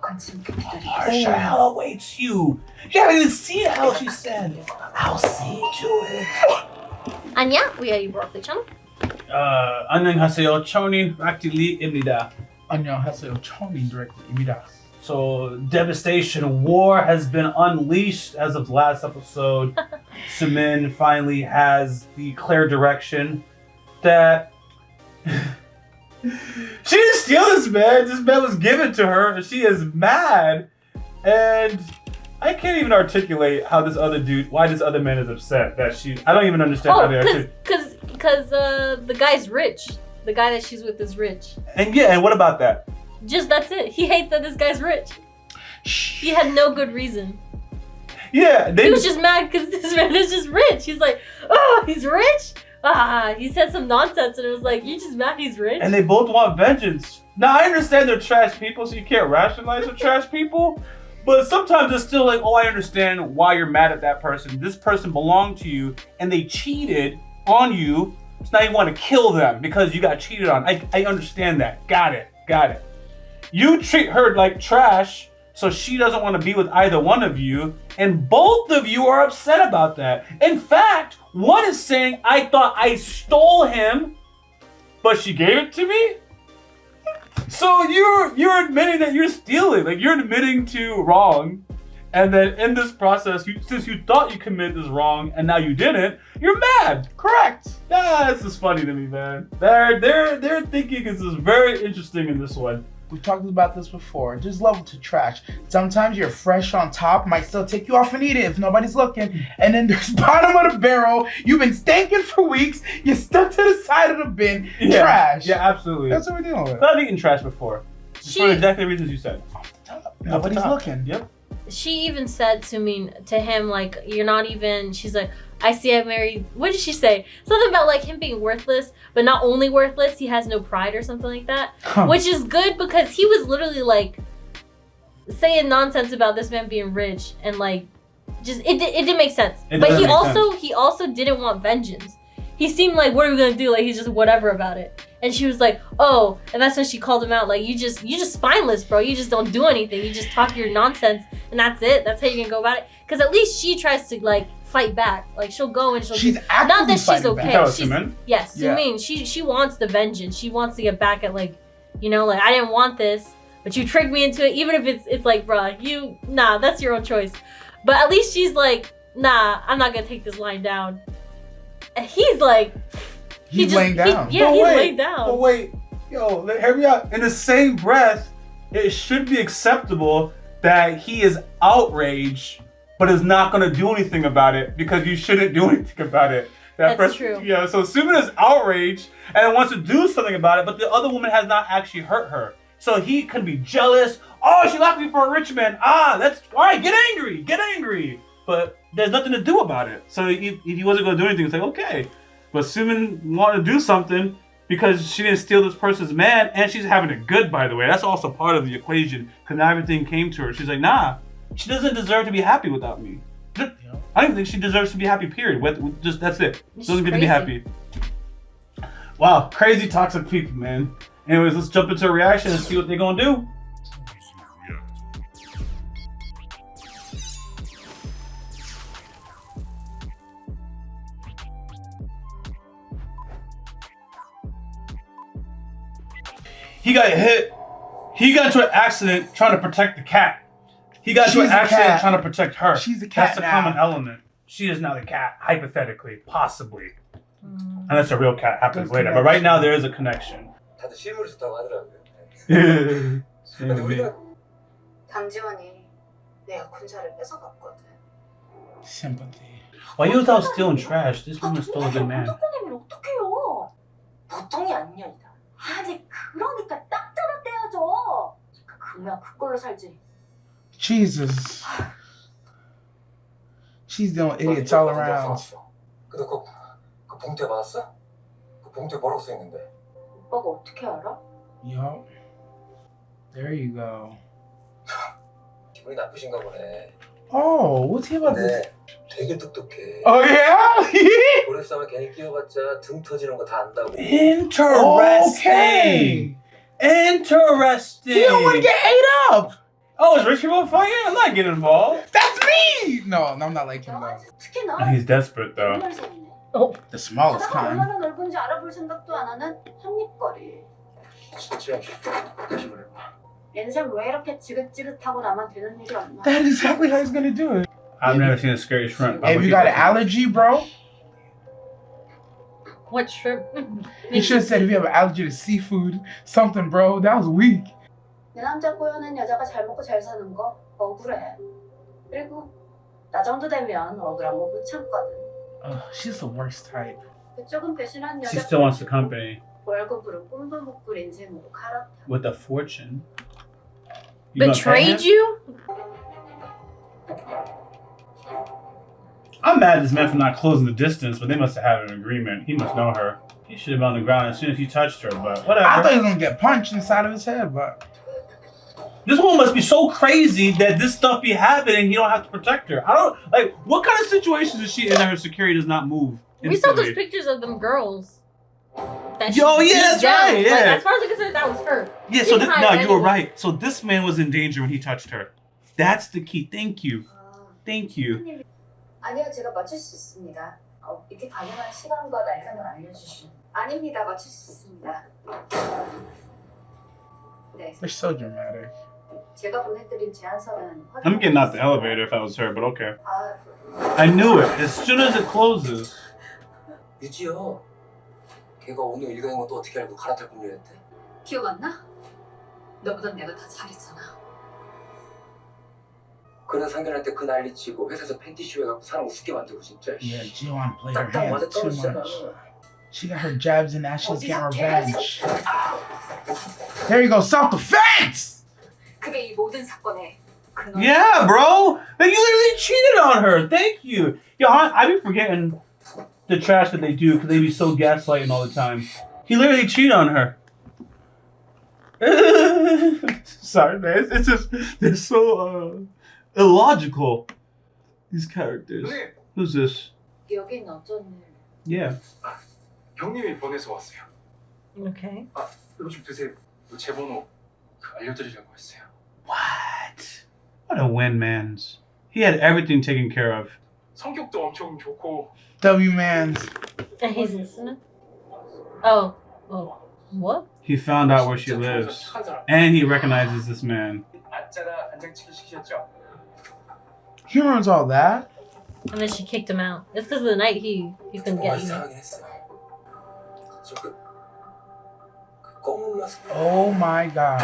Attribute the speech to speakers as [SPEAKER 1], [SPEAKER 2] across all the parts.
[SPEAKER 1] Harsher hell awaits you. You haven't even seen the hell she said. I'll see to it.
[SPEAKER 2] 아니야, we are Yaboyrocklee channel.
[SPEAKER 1] 안녕하세요. Yaboyrocklee입니다.
[SPEAKER 3] 안녕하세요. Yaboyrocklee입니다.
[SPEAKER 1] So, devastation, war has been unleashed as of last episode. Sumin finally has the clear direction that she didn't steal this man. This man was given to her, and she is mad. And I can't even articulate how this other dude, why this other man is upset that she. I don't even understand how they are.
[SPEAKER 2] Because the guy's rich. The guy that she's with is rich.
[SPEAKER 1] And yeah, and what about that?
[SPEAKER 2] Just that's it. He hates that this guy's rich. He had no good reason.
[SPEAKER 1] Yeah,
[SPEAKER 2] he was just mad because this man is just rich. He's like, oh, he's rich? He said some nonsense and it was like, you're just mad he's rich?
[SPEAKER 1] And they both want vengeance. Now, I understand they're trash people, so you can't rationalize they're trash people. But sometimes it's still like, oh, I understand why you're mad at that person. This person belonged to you and they cheated on you. So now you want to kill them because you got cheated on. I understand that. Got it. You treat her like trash, so she doesn't want to be with either one of you, and both of you are upset about that. In fact, one is saying, I thought I stole him, but she gave it to me? So you're admitting that you're stealing, like you're admitting to wrong, and then in this process, since you thought you committed this wrong and now you didn't, you're mad. Correct. Yeah, this is funny to me, man. Their thinking is very interesting in this one.
[SPEAKER 3] We've talked about this before. Just level to trash. Sometimes you're fresh on top, might still take you off and eat it if nobody's looking. And then there's bottom of the barrel. You've been stinking for weeks. You're stuck to the side of the bin.
[SPEAKER 1] Yeah,
[SPEAKER 3] trash.
[SPEAKER 1] Yeah, absolutely.
[SPEAKER 3] That's what we're dealing with.
[SPEAKER 1] I've eaten trash before. For exactly the reasons you said.
[SPEAKER 3] Off the top. Nobody's looking.
[SPEAKER 1] Yep.
[SPEAKER 2] She even said to him, like, you're not even, she's like, I see I married, what did she say? Something about like him being worthless, but not only worthless, he has no pride or something like that. Which is good because he was literally like saying nonsense about this man being rich and like, just, it didn't make sense. But he also didn't want vengeance. He seemed like, what are we gonna do? Like he's just whatever about it. And she was like, oh, and that's when she called him out. Like you just spineless, bro. You just don't do anything. You just talk your nonsense and that's it. That's how you're gonna go about it. Cause at least she tries to like fight back. Like she'll go and she'll not that she's okay.
[SPEAKER 1] Sumin?
[SPEAKER 2] Yes, Sumin. She wants the vengeance. She wants to get back at like, you know, like I didn't want this, but you tricked me into it. Even if it's like, bruh, that's your own choice. But at least she's like, nah, I'm not gonna take this line down. And he's like,
[SPEAKER 3] he's laying down.
[SPEAKER 2] He's laying down.
[SPEAKER 1] But wait, yo, hear me out. In the same breath, it should be acceptable that he is outraged, but is not going to do anything about it because you shouldn't do anything about it.
[SPEAKER 2] That's true.
[SPEAKER 1] Yeah, so Sumin is outraged and wants to do something about it, but the other woman has not actually hurt her. So he can be jealous. Oh, she left me for a rich man. That's all right. Get angry. But there's nothing to do about it. So if he wasn't going to do anything, it's like, okay. But Sumin wanted to do something because she didn't steal this person's man, and she's having it good, by the way. That's also part of the equation, because now everything came to her. She's like, nah, she doesn't deserve to be happy without me. I don't think she deserves to be happy, period. Just that's it. Doesn't get to be happy. Wow, crazy toxic people, man. Anyways, let's jump into a reaction and see what they're gonna do. He got hit. He got into an accident trying to protect the cat. He got into an accident trying to protect her.
[SPEAKER 3] She's the cat.
[SPEAKER 1] That's a common element. She is now the cat, hypothetically, possibly. Unless a real cat happens later. But right now there is a connection.
[SPEAKER 4] 다들 실물이 좋다고 하더라고요. 근데 우리가
[SPEAKER 5] 당지원이 내가 군사를 뺏어갔거든.
[SPEAKER 3] Sympathy.
[SPEAKER 1] While you was out stealing trash, this woman stole a good man.
[SPEAKER 5] 보통이면 어떡해요? 보통이 아니야. 아니 그러니까 딱 잘랐대야죠. 그냥 그걸로 살지.
[SPEAKER 3] Jesus. She's the only idiots all around.
[SPEAKER 4] 근데 그 봉투에 받았어? 그 봉투에 뭐라고 써 있는데?
[SPEAKER 5] 오빠가 어떻게 알아?
[SPEAKER 3] Yup. There you go.
[SPEAKER 4] 기분이 나쁘신가 보네.
[SPEAKER 3] Oh, what's he about to
[SPEAKER 4] 네, 되게 똑똑해.
[SPEAKER 3] Oh yeah?
[SPEAKER 4] 고래 싸움을 괜히 끼워봤자 등 터지는 거 다 안다고.
[SPEAKER 1] Interesting.
[SPEAKER 3] Okay.
[SPEAKER 1] Interesting.
[SPEAKER 3] He don't want to get ate up.
[SPEAKER 1] Oh, it's rich people fighting? I'm not getting involved.
[SPEAKER 3] That's me! No, I'm not like him though.
[SPEAKER 5] 특히 너
[SPEAKER 1] He's desperate though.
[SPEAKER 3] The smallest
[SPEAKER 5] 바다가
[SPEAKER 3] kind.
[SPEAKER 5] 얼마나 넓은지 알아볼 생각도 안 하는 한입거리.
[SPEAKER 4] 진짜 다시 말해봐.
[SPEAKER 5] 인생 왜 이렇게 지긋지긋하고 나만 되는 일이 없나?
[SPEAKER 3] That is exactly how he's gonna do it.
[SPEAKER 1] I've never seen a scary shrimp.
[SPEAKER 3] Hey, if you got an allergy, bro,
[SPEAKER 2] What shrimp?
[SPEAKER 3] you should have said if you have an allergy to seafood, something, bro. That was weak.
[SPEAKER 5] 내 남자 꼬여는 여자가 잘 먹고 잘 사는 거 억울해. 그리고 나 정도 되면 억울한 거 못 참거든.
[SPEAKER 3] She's the worst type.
[SPEAKER 5] 그쪽은 배신한
[SPEAKER 1] She
[SPEAKER 5] 여자
[SPEAKER 1] still wants the company
[SPEAKER 5] 월급으로 꿈도 못 꿀 인생으로 갈아타.
[SPEAKER 1] with a fortune. You gonna pay
[SPEAKER 2] Betrayed
[SPEAKER 1] him?
[SPEAKER 2] you?
[SPEAKER 1] I'm mad at this man for not closing the distance, but they must have had an agreement. He must know her. He should have been on the ground as soon as he touched her, but whatever.
[SPEAKER 3] I thought he was gonna get punched inside of his head, but
[SPEAKER 1] This woman must be so crazy that this stuff be happening and he don't have to protect her. I don't, like, what kind of situations is she in that her security does not move?
[SPEAKER 2] We saw those
[SPEAKER 1] instantly?
[SPEAKER 2] pictures of them girls. That
[SPEAKER 1] Yo,
[SPEAKER 2] she
[SPEAKER 1] yeah,
[SPEAKER 2] beat
[SPEAKER 1] that's
[SPEAKER 2] down.
[SPEAKER 1] right,
[SPEAKER 2] Like,
[SPEAKER 1] yeah.
[SPEAKER 2] as far as I'm concerned, that was her.
[SPEAKER 1] Yeah,
[SPEAKER 2] She
[SPEAKER 1] so
[SPEAKER 2] didn't hide
[SPEAKER 1] no, you were
[SPEAKER 2] anything.
[SPEAKER 1] right. So this man was in danger when he touched her. That's the key. Thank you. Thank you.
[SPEAKER 5] 아니요, 제가 맞출 수 있습니다. 이렇게 가능한 시간과 날짜만 알려주시면. 아닙니다, 맞출 수 있습니다. 네,
[SPEAKER 3] they're so dramatic.
[SPEAKER 5] 제가 보내드린 제안서는
[SPEAKER 1] I'm getting out the elevator if I was her, but okay.
[SPEAKER 5] 아,
[SPEAKER 1] I knew it. As soon as it closes.
[SPEAKER 4] 유지요. 걔가 오늘 일가인 것도 어떻게 알고 갈아탈 꿈이랬대?
[SPEAKER 5] 기억 안 나? 너보다 내가 다 잘했잖아.
[SPEAKER 4] 그런 상견할 때 그 난리치고 회사에서 팬티쇼 해갖고 사람 우습게 만들고 진짜.
[SPEAKER 3] Yeah, Ji-hyuk played her
[SPEAKER 4] 딱딱
[SPEAKER 3] hand
[SPEAKER 4] 맞아
[SPEAKER 3] too
[SPEAKER 4] 떨어지잖아.
[SPEAKER 3] much. She got her jabs and now she's getting
[SPEAKER 5] 어디서
[SPEAKER 3] revenge.
[SPEAKER 5] 개라지-
[SPEAKER 3] There you go, self-defense!
[SPEAKER 5] 그게 이 모든 사건의 근원.
[SPEAKER 1] Yeah, bro. Like, you literally cheated on her. Thank you. Yo, I be forgetting the trash that they do because they be so gaslighting all the time. He literally cheated on her. Sorry, man. It's just, they're so illogical. These characters.
[SPEAKER 4] 형님,
[SPEAKER 1] Who's this?
[SPEAKER 5] 여긴 어쩐 일?
[SPEAKER 1] Yeah.
[SPEAKER 4] 형님이 보내서 왔어요.
[SPEAKER 2] Okay.
[SPEAKER 4] 이거 좀 드세요. 제 번호 알려드리려고 했어요.
[SPEAKER 1] What? What a win, man. He had everything taken care of.
[SPEAKER 4] 성격도 엄청 좋고.
[SPEAKER 3] W-mans.
[SPEAKER 2] And he's listening? Oh. What?
[SPEAKER 1] He found out where she
[SPEAKER 4] 진짜 좋은
[SPEAKER 1] lives.
[SPEAKER 4] 착한 사람.
[SPEAKER 1] And he recognizes this man.
[SPEAKER 4] 아짜가 안장치기 시키셨죠?
[SPEAKER 3] He ruins all that.
[SPEAKER 2] And then she kicked him out. It's because of the night he couldn't
[SPEAKER 4] 정말
[SPEAKER 2] get you.
[SPEAKER 4] 이상하긴 했어. 그 검은 마스크.
[SPEAKER 3] Oh my god.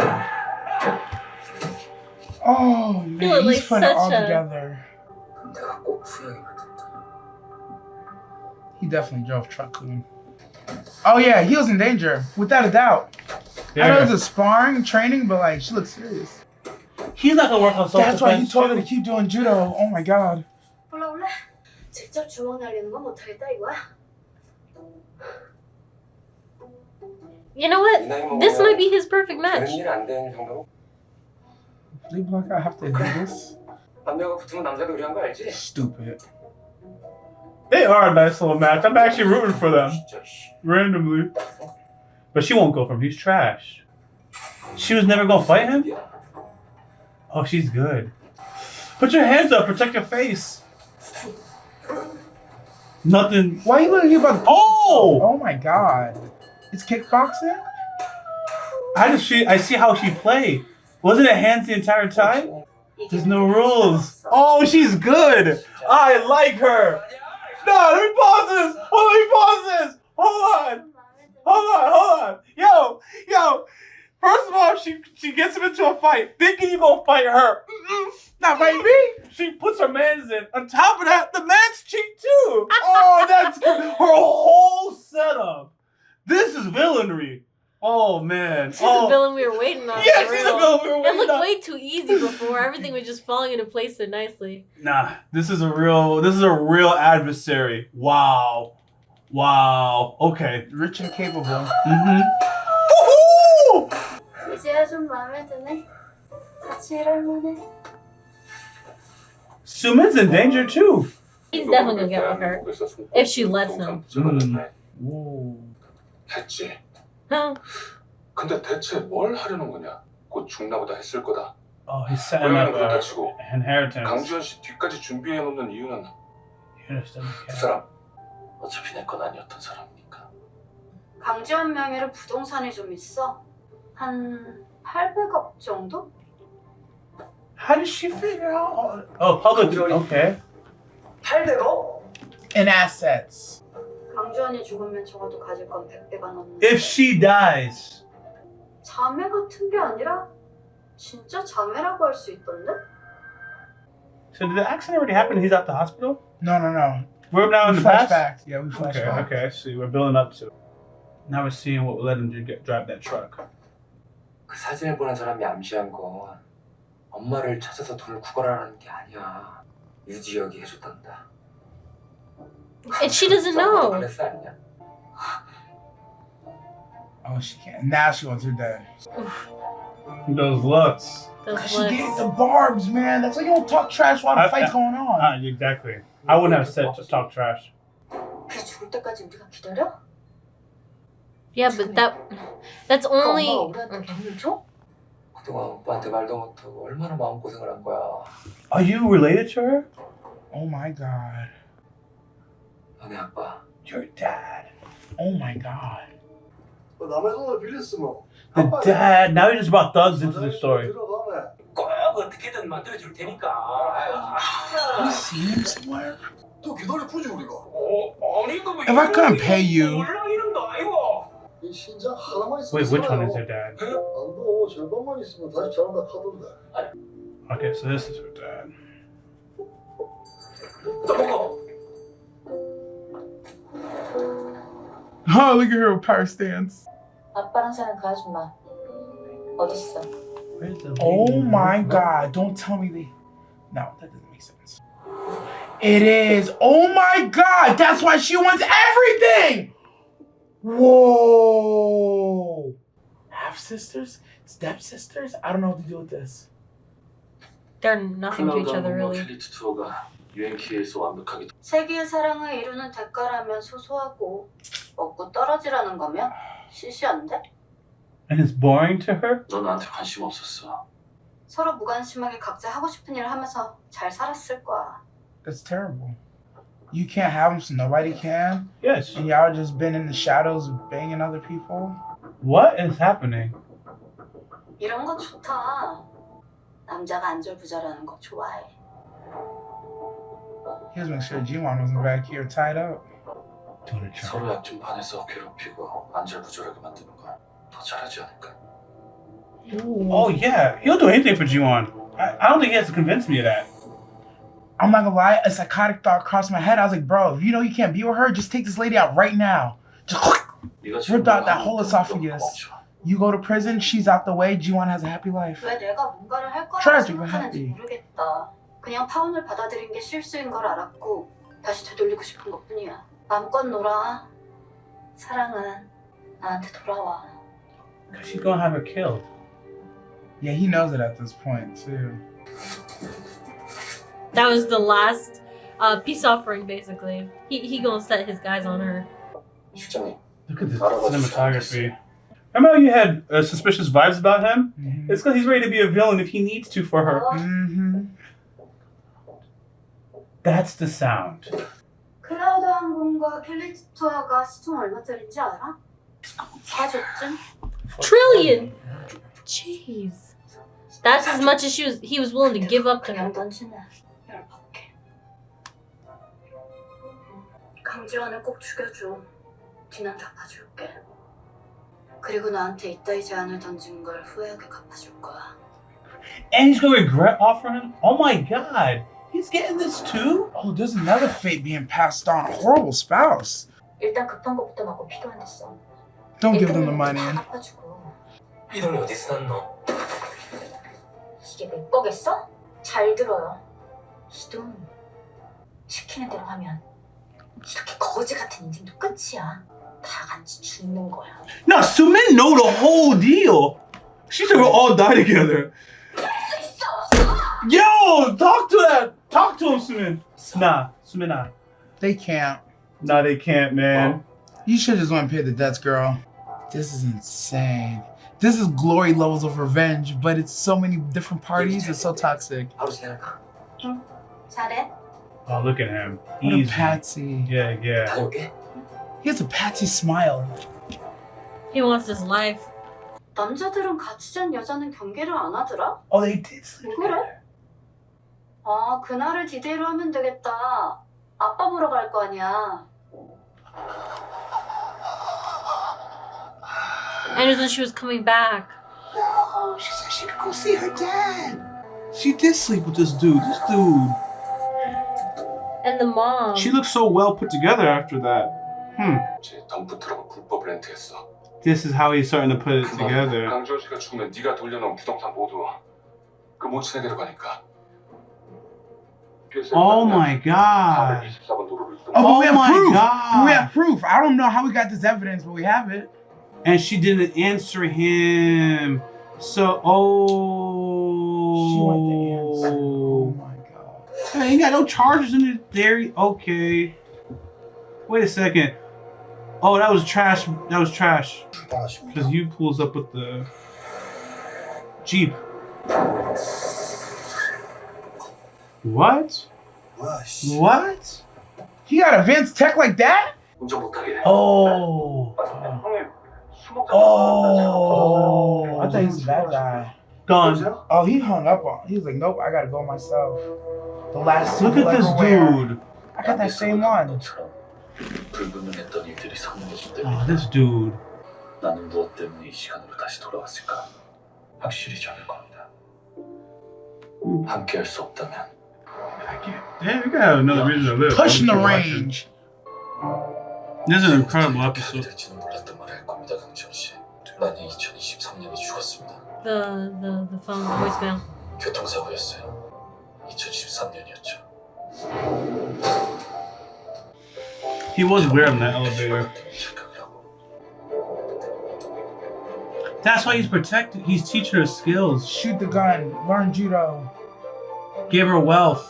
[SPEAKER 3] Oh
[SPEAKER 2] look
[SPEAKER 3] man, he's
[SPEAKER 2] like
[SPEAKER 3] putting it all
[SPEAKER 2] such a-
[SPEAKER 3] together.
[SPEAKER 4] 내가 꼭 후회하게 만든다.
[SPEAKER 3] He definitely drove truck clean. Oh yeah, he was in danger, without a doubt. I know it's a sparring training, but like she looks serious.
[SPEAKER 1] He's not gonna work on
[SPEAKER 3] That's why he told her to keep doing judo. Oh my god.
[SPEAKER 5] 올라. 직접 주먹 날리는 건 못하겠다 이거야?
[SPEAKER 2] You know what? This might be his perfect match.
[SPEAKER 4] 되는 일 안 되는 정도로.
[SPEAKER 3] Leave like I have to do this.
[SPEAKER 4] 남자가 붙으면 남자도 유리한 거 알지?
[SPEAKER 3] Stupid.
[SPEAKER 1] They are a nice little match. I'm actually rooting for them.
[SPEAKER 4] 진짜 씨.
[SPEAKER 1] Randomly. But she won't go for him. He's trash. She was never gonna fight him? Oh, she's good. Put your hands up. Protect your face. Nothing.
[SPEAKER 3] Why are you looking about?
[SPEAKER 1] Oh!
[SPEAKER 3] Oh my god. It's kickboxing?
[SPEAKER 1] I see how she played. Wasn't it hands the entire time? There's no rules. Oh, she's good. I like her. No, let me pause this. Oh, let me pause this. Hold on. Yo. First of all, she gets him into a fight, thinking you gonna fight her. Not fight me. She puts her mans in. On top of that, the mans cheat too. Oh, that's good. Her whole setup. This is villainy. Oh man.
[SPEAKER 2] She's the villain we were waiting on.
[SPEAKER 1] Yeah,
[SPEAKER 2] for
[SPEAKER 1] she's
[SPEAKER 2] real.
[SPEAKER 1] the villain we were
[SPEAKER 2] It
[SPEAKER 1] waiting
[SPEAKER 2] looked
[SPEAKER 1] on.
[SPEAKER 2] way too easy before. Everything was just falling into place so nicely.
[SPEAKER 1] Nah, this is a real adversary. Wow. Okay.
[SPEAKER 3] Rich and capable.
[SPEAKER 1] Mm-hmm.
[SPEAKER 5] 이제야 좀 마음에 드네. 같이 일할 만해.
[SPEAKER 1] Sumin's in danger too.
[SPEAKER 2] He's definitely gonna get with her. If she lets him.
[SPEAKER 3] Whoa.
[SPEAKER 4] 됐지.
[SPEAKER 2] Huh?
[SPEAKER 4] 근데 대체 뭘 하려는 거냐? 곧 죽나보다 했을 거다.
[SPEAKER 1] Oh, he's setting up
[SPEAKER 4] 그렇다 치고
[SPEAKER 1] inheritance.
[SPEAKER 4] 강주현 씨 뒤까지 준비해 놓는 이유는 그 사람 어차피 내 건 아니었던 사람이니까.
[SPEAKER 5] 강지원 명의로 부동산이 좀 있어. 한 800억 정도?
[SPEAKER 1] How did she figure out? Oh, public. Okay.
[SPEAKER 4] 800억?
[SPEAKER 3] In assets.
[SPEAKER 5] 강지원이 죽으면 적어도 가질 건 100배가 넘는.
[SPEAKER 1] If she dies.
[SPEAKER 5] 자매 같은 게 아니라 진짜 자매라고 할 수 있던데?
[SPEAKER 1] So did the accident already happen? He's at the hospital?
[SPEAKER 3] No.
[SPEAKER 1] We're now in
[SPEAKER 3] We
[SPEAKER 1] the past?
[SPEAKER 3] flashback. Yeah, we flashback.
[SPEAKER 1] Okay, I see. We're building up to it. Now we're seeing what led him to drive that truck.
[SPEAKER 4] 그 사진을 보낸 사람이 암시한 건 엄마를 찾아서 돈을 구걸하라는 게 아니야. 유지혁이 해줬단다.
[SPEAKER 2] And she doesn't know.
[SPEAKER 4] 클래스 아니냐?
[SPEAKER 3] Oh, she can't. Now she wants her dad.
[SPEAKER 1] Those looks.
[SPEAKER 2] Those
[SPEAKER 3] Cause she
[SPEAKER 2] looks.
[SPEAKER 3] gave the barbs, man. That's why you don't talk trash while the fight's going on.
[SPEAKER 1] Exactly. I wouldn't have said to talk trash.
[SPEAKER 5] 걔 죽을 때까지 우리가 기다려?
[SPEAKER 2] Yeah, but that's only.
[SPEAKER 5] 엄마가 우리한테
[SPEAKER 2] Okay.
[SPEAKER 5] 돈을 줘?
[SPEAKER 4] 그동안 오빠한테 말도 못하고 얼마나 마음고생을 한 거야.
[SPEAKER 1] Are you related to her?
[SPEAKER 3] Oh my god.
[SPEAKER 4] 너네 아빠.
[SPEAKER 1] Your dad.
[SPEAKER 3] Oh my god.
[SPEAKER 6] 남의 돈을 빌렸으면
[SPEAKER 1] The dad. Now he just brought thugs into the story.
[SPEAKER 6] 들어가면
[SPEAKER 4] 꼭 어떻게든 만들어줄 테니까.
[SPEAKER 3] You seen him somewhere?
[SPEAKER 6] 또 기다려 푸지 우리가.
[SPEAKER 3] If I couldn't pay you.
[SPEAKER 6] 이 신장 하나만 있으면
[SPEAKER 1] Wait, which one is her dad?
[SPEAKER 6] 안도 절반만 있으면 다시 잘한다 하던데.
[SPEAKER 1] Okay, so this is her dad.
[SPEAKER 3] Oh, look at her with power stance.
[SPEAKER 5] 아빠랑 사는 그 아줌마 어딨어?
[SPEAKER 1] Where's the
[SPEAKER 3] Oh
[SPEAKER 1] baby?
[SPEAKER 3] my god. Don't tell me they. No, that doesn't make sense. It is. Oh my god. That's why she wants everything. Whoa. Half sisters? Step sisters? I don't know what to do with this.
[SPEAKER 2] They're nothing to each other, really.
[SPEAKER 4] 캘리트 투어가 유엔키에서 완벽하게.
[SPEAKER 5] 세계의 사랑을 이루는 대가라면 소소하고 먹고 떨어지라는 거면 시시한데?
[SPEAKER 1] And it's boring to her?
[SPEAKER 4] 너 나한테 관심 없었어.
[SPEAKER 5] 서로 무관심하게 각자 하고 싶은 일을 하면서 잘 살았을 거야.
[SPEAKER 3] That's terrible. You can't have them, so nobody can.
[SPEAKER 1] Yes.
[SPEAKER 3] And y'all just been in the shadows banging other people.
[SPEAKER 1] What is happening?
[SPEAKER 5] 이런 거 좋다. 남자가 안절부절하는 거 좋아해.
[SPEAKER 3] He was making sure G1 wasn't back here tied up.
[SPEAKER 4] 서로 약점 반해서 괴롭히고 안절부절하게 만드는 걸 더 잘하지 않을까?
[SPEAKER 1] Oh yeah, he'll do anything for Ji-won. I don't think he has to convince me of that.
[SPEAKER 3] I'm not gonna lie, a psychotic thought crossed my head. I was like, bro, if you know you can't be with her, just take this lady out right now. Just rip out that whole esophagus. You go to prison, she's out the way, Ji-won has a happy life.
[SPEAKER 5] 왜 내가 뭔가를 할 거라고
[SPEAKER 3] Tragic but
[SPEAKER 5] 생각하는지
[SPEAKER 3] happy.
[SPEAKER 5] 모르겠다. 그냥 파혼을 받아들인 게 실수인 걸 알았고 다시 되돌리고 싶은 것뿐이야. 마음껏 놀아. 사랑은 나한테 돌아와.
[SPEAKER 1] Cause she's gonna have her killed.
[SPEAKER 3] Yeah, he knows it at this point too.
[SPEAKER 2] That was the last peace offering, basically. He gonna set his guys on her.
[SPEAKER 4] 실장님.
[SPEAKER 1] Look at this cinematography. Remember how you had suspicious vibes about him?
[SPEAKER 3] Mm-hmm.
[SPEAKER 1] It's because he's ready to be a villain if he needs to for her.
[SPEAKER 3] Mm-hmm.
[SPEAKER 1] That's the sound.
[SPEAKER 5] 클라우드 항공과 캘리트 투어가 시총 얼마짜리인지 알아? 4조쯤?
[SPEAKER 2] Trillion! Jeez. That's as much as he was willing to give up to her.
[SPEAKER 5] 그냥 던지네. 열받게. 강지원을 꼭 죽여줘. 뒤는 갚아줄게. 그리고 나한테 이따위 제안을 던진 걸 후회하게 갚아줄 거야.
[SPEAKER 1] And he's gonna regret offering him? Oh my god. He's getting this too?
[SPEAKER 3] Oh, there's another fate being passed on. A horrible spouse.
[SPEAKER 5] 일단 급한 것부터 받고 필요한 데서.
[SPEAKER 3] Don't give them the money.
[SPEAKER 5] 다 갚아주고.
[SPEAKER 4] 이 돈이 어디서 났노?
[SPEAKER 5] 이게 내 거겠어? 잘 들어요. 이 돈 시키는 대로 하면 이렇게 거지 같은 인생도 끝이야. 다 같이 죽는 거야.
[SPEAKER 1] No, Sumin know the whole deal. She said we'll all die together. Yo, talk to that. Talk to him, Sumin. Nah, Sumin, nah.
[SPEAKER 3] They can't.
[SPEAKER 1] Nah, they can't, man.
[SPEAKER 3] You should just want to pay the debts, girl. This is insane. This is glory levels of revenge, but it's so many different parties. It's so toxic.
[SPEAKER 4] 바로 지나갈까?
[SPEAKER 5] 잘해.
[SPEAKER 1] Oh, look at him.
[SPEAKER 3] What a
[SPEAKER 1] Easy.
[SPEAKER 3] patsy.
[SPEAKER 1] Yeah, yeah.
[SPEAKER 4] 다녀올게.
[SPEAKER 3] He has a patsy smile.
[SPEAKER 2] He wants his life.
[SPEAKER 5] 남자들은 같이 잔 여자는 경계를 안 하더라?
[SPEAKER 3] Oh, they did sleep
[SPEAKER 5] 그래?
[SPEAKER 3] together.
[SPEAKER 5] 아, 그날을 디데이로 하면 되겠다. 아빠 보러 갈 거 아니야.
[SPEAKER 2] And it was when she was coming back.
[SPEAKER 3] No, she said she could go see her dad. She did sleep with this dude. This dude.
[SPEAKER 2] And the mom.
[SPEAKER 1] She looks so well put together after that.
[SPEAKER 4] 제 덤프 트럭을 불법 렌트했어.
[SPEAKER 1] This is how he's starting to put it together.
[SPEAKER 4] 강지원 씨가 죽으면 네가 돌려놓은 부동산 모두 그 모친에게로 가니까.
[SPEAKER 1] Oh my god.
[SPEAKER 4] 424번 도로를 이동.
[SPEAKER 3] Oh, we have
[SPEAKER 1] my
[SPEAKER 3] proof.
[SPEAKER 1] God.
[SPEAKER 3] We have proof. I don't know how we got this evidence, but we have it.
[SPEAKER 1] And she didn't answer him. So,
[SPEAKER 3] She went to answer. Oh my god.
[SPEAKER 1] Hey, ain't got no charges in it there. Okay. Wait a second. Oh, that was trash. That was trash. Because you pulls up with the Jeep. What? What?
[SPEAKER 3] He got advanced tech like that?
[SPEAKER 4] 운전 못하게.
[SPEAKER 3] Oh.
[SPEAKER 4] 형님, 술 먹자고.
[SPEAKER 3] Oh. I thought he was a bad guy.
[SPEAKER 1] Gone.
[SPEAKER 3] Oh, he hung up on. He was like, nope, I gotta go myself. The last
[SPEAKER 1] Look
[SPEAKER 3] suit
[SPEAKER 1] at this
[SPEAKER 3] I'll ever wear.
[SPEAKER 1] dude.
[SPEAKER 3] I got that same one.
[SPEAKER 7] 불분명했던 일들이 선명해질 때
[SPEAKER 1] Oh, this dude.
[SPEAKER 7] 나는 무엇 때문에 이 시간으로 다시 돌아왔을까? 확실히 잡을 겁니다. 함께할 수 없다면
[SPEAKER 1] Damn, we gotta have another reason to live.
[SPEAKER 3] Pushing the
[SPEAKER 1] I'm watching.
[SPEAKER 3] range.
[SPEAKER 1] This is an incredible
[SPEAKER 7] 이렇게 하게
[SPEAKER 1] episode.
[SPEAKER 7] 될지는 몰랐던 말을 할 겁니다, 강지원 씨. 나는 2023년에 죽었습니다.
[SPEAKER 2] The phone voicemail.
[SPEAKER 7] 교통사고였어요. 2013년이었죠.
[SPEAKER 1] He was weird in that elevator. That's why he's protected. He's teaching her skills.
[SPEAKER 3] Shoot the gun. Learn judo.
[SPEAKER 1] Give her wealth.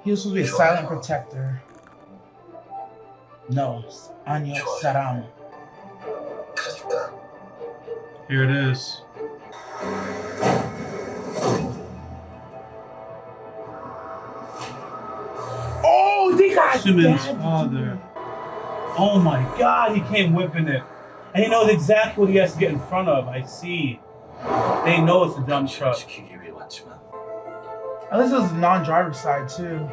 [SPEAKER 3] He was supposed to be a silent protector. No. Año Saram.
[SPEAKER 7] 그러니까
[SPEAKER 1] Here it is.
[SPEAKER 3] Oh, they got
[SPEAKER 1] Sumin's
[SPEAKER 3] that.
[SPEAKER 1] father. Oh my god, he came whipping it. And he knows exactly what he has to get in front of. I see. They know it's a dump truck.
[SPEAKER 7] 지키기 위해 왔지만
[SPEAKER 3] At least it was the non-driver side too.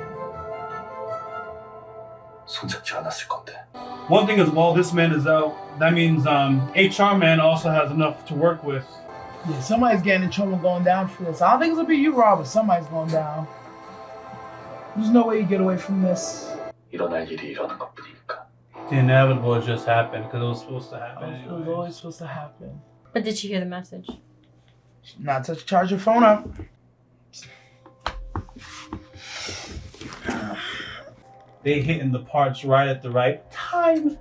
[SPEAKER 7] 손잡지 않았을 건데.
[SPEAKER 1] One thing is, while this man is out, that means HR man also has enough to work with.
[SPEAKER 3] Yeah, somebody's getting in trouble going down for this. I don't think it's gonna be you, Rob, but somebody's going down. There's no way you get away from this.
[SPEAKER 7] 일어날 일이 일어난 것뿐이니까.
[SPEAKER 1] The inevitable just happened because it was supposed to happen.
[SPEAKER 3] It was always supposed to happen.
[SPEAKER 2] But did she hear the message?
[SPEAKER 3] Not to charge your phone up.
[SPEAKER 1] They hitting the parts right at the right time.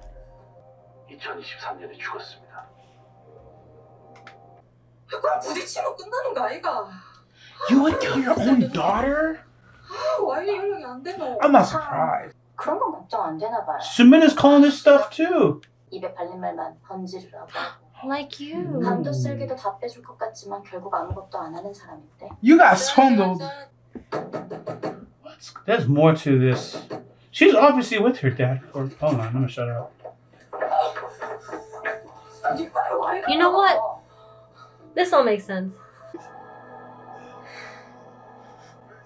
[SPEAKER 7] 2023년에 죽었습니다.
[SPEAKER 8] 그럼 부딪히면 끝나는 거 아이가?
[SPEAKER 3] You would kill your own daughter?
[SPEAKER 8] 아, 와일리 연락이 안 되노.
[SPEAKER 3] I'm not surprised.
[SPEAKER 5] 그런 건 걱정 안 되나 봐요.
[SPEAKER 1] Sumin is calling this stuff too.
[SPEAKER 5] 입에 발린 말만 번지르라고.
[SPEAKER 2] Like you.
[SPEAKER 5] 감도 쓸기도 다 빼줄 것 같지만 결국 아무것도 안 하는 사람인데.
[SPEAKER 3] You got swindled.
[SPEAKER 1] There's more to this. She's obviously with her dad. Or hold on, I'm gonna shut her up.
[SPEAKER 2] You know what? This all makes sense.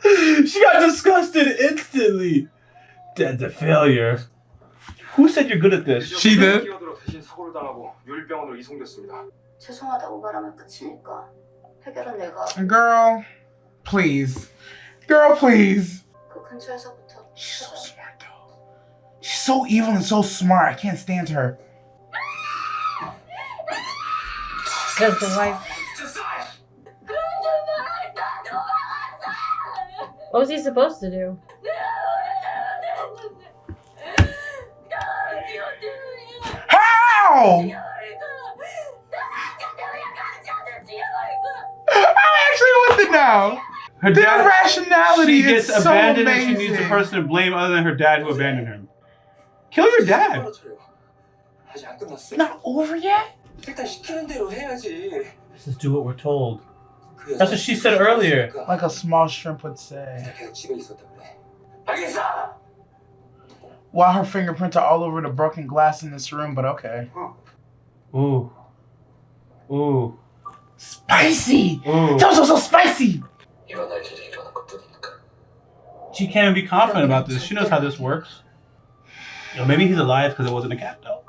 [SPEAKER 1] She got disgusted instantly. Dad's a failure. Who said you're good at this?
[SPEAKER 3] She did.
[SPEAKER 4] 끼어들어 대신 사고를 당하고 요일병원으로 이송됐습니다.
[SPEAKER 5] 죄송하다고 말하면 끝이니까 해결은 내가
[SPEAKER 3] Girl, please. Girl, please.
[SPEAKER 5] 그 근처에서부터.
[SPEAKER 3] She's so smart though. She's so evil and so smart. I can't stand her.
[SPEAKER 2] That's the wife. What was he supposed to do?
[SPEAKER 3] How? I'm actually with it now.
[SPEAKER 1] Her
[SPEAKER 3] The
[SPEAKER 1] dad.
[SPEAKER 3] irrationality
[SPEAKER 1] She gets
[SPEAKER 3] is so
[SPEAKER 1] abandoned
[SPEAKER 3] amazing.
[SPEAKER 1] and she needs a person to blame other than her dad who abandoned her. Kill your dad.
[SPEAKER 4] 아직 안 끝났어.
[SPEAKER 3] Not over yet?
[SPEAKER 4] 일단 시키는 대로 해야지.
[SPEAKER 1] Let's just do what we're told. That's what she said earlier.
[SPEAKER 3] Like a small shrimp would say.
[SPEAKER 4] 계속 집에 있었다 그래. 알겠어.
[SPEAKER 3] Wow, her fingerprints are all over the broken glass in this room, but okay.
[SPEAKER 1] Ooh. Ooh.
[SPEAKER 3] Spicy!
[SPEAKER 1] Ooh.
[SPEAKER 3] So spicy!
[SPEAKER 7] 일어날 일이 일어난 것뿐이니까.
[SPEAKER 1] She can't be confident about this. She knows how this works. You know, maybe he's alive because it wasn't a cat though.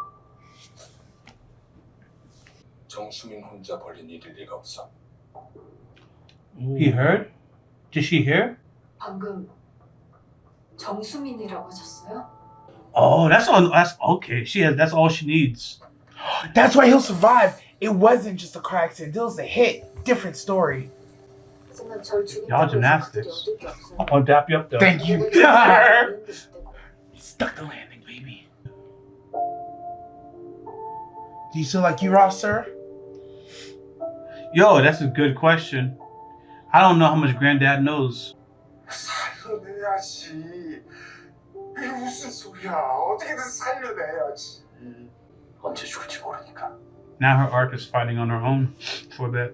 [SPEAKER 7] 정수민 혼자 벌린 일일 리가 없어.
[SPEAKER 1] He heard? Did she hear?
[SPEAKER 8] 방금 정수민이라고 하셨어요?
[SPEAKER 1] Oh, that's all. That's okay. That's all she needs.
[SPEAKER 3] That's why he'll survive. It wasn't just a car accident. It was a hit. Different story.
[SPEAKER 5] 하지만 절
[SPEAKER 1] Y'all
[SPEAKER 5] 죽인다고 해서 그들이
[SPEAKER 1] gymnastics.
[SPEAKER 5] 얻을 게 없어요.
[SPEAKER 1] I'll dap you up though.
[SPEAKER 3] Thank you.
[SPEAKER 5] 이런 게 있대고.
[SPEAKER 3] Stuck the landing, baby. Do you feel like you lost, sir?
[SPEAKER 1] Yo, that's a good question. I don't know how much Granddad knows.
[SPEAKER 6] 살려내야지. 이게 무슨 소리야? 어떻게든 살려내야지.
[SPEAKER 7] 언제 죽을지 모르니까.
[SPEAKER 1] Now her arc is fighting on her own for that.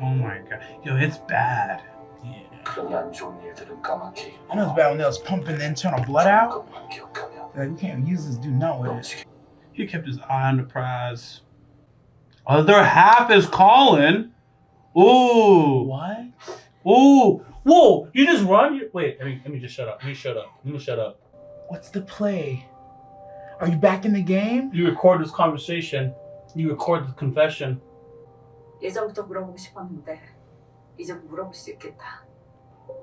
[SPEAKER 1] Oh my god. Yo, it's bad. Yeah.
[SPEAKER 7] 그러니 안 좋은 일들은 까맣게.
[SPEAKER 3] I know it's bad when they was pumping the internal blood out.
[SPEAKER 7] 것만 기억하며.
[SPEAKER 3] Like, we can't use this, do nothing with it.
[SPEAKER 7] 넘치게.
[SPEAKER 1] He kept his eye on the prize. Other half is calling. Ooh.
[SPEAKER 3] What?
[SPEAKER 1] Ooh. Whoa. You just run? Wait, let me just shut up. Let me shut up.
[SPEAKER 3] What's the play? Are you back in the game?
[SPEAKER 1] You record this conversation. You record the confession.
[SPEAKER 8] 예전부터 물어보고 싶었는데 이제 물어볼 수 있겠다.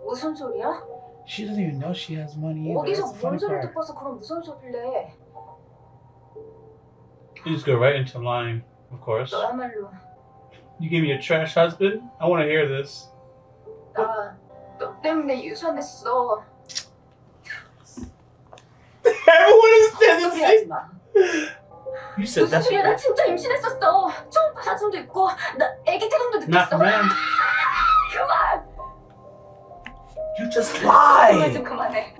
[SPEAKER 5] 무슨 소리야?
[SPEAKER 3] She doesn't even know she has money either.
[SPEAKER 5] 어디서
[SPEAKER 3] That's the funny
[SPEAKER 5] 뭔 소리를
[SPEAKER 3] part.
[SPEAKER 5] 듣고서 그럼 무슨 소리를 해?
[SPEAKER 1] You just go right into line, of course.
[SPEAKER 5] 너야말로
[SPEAKER 1] You gave me a trash husband? I want to hear this.
[SPEAKER 5] 나 너 때문에 유산했어.
[SPEAKER 1] Everyone is standing
[SPEAKER 5] 소리하지 마.
[SPEAKER 1] You said
[SPEAKER 5] 무슨
[SPEAKER 1] that's
[SPEAKER 5] 소리야? 나 진짜 임신했었어. 초음파 사진도 있고 나 애기 태동도
[SPEAKER 1] not
[SPEAKER 5] 느꼈어.
[SPEAKER 1] for men.
[SPEAKER 5] 그만.
[SPEAKER 3] You just
[SPEAKER 5] 그만
[SPEAKER 3] lied.
[SPEAKER 5] 좀 그만해.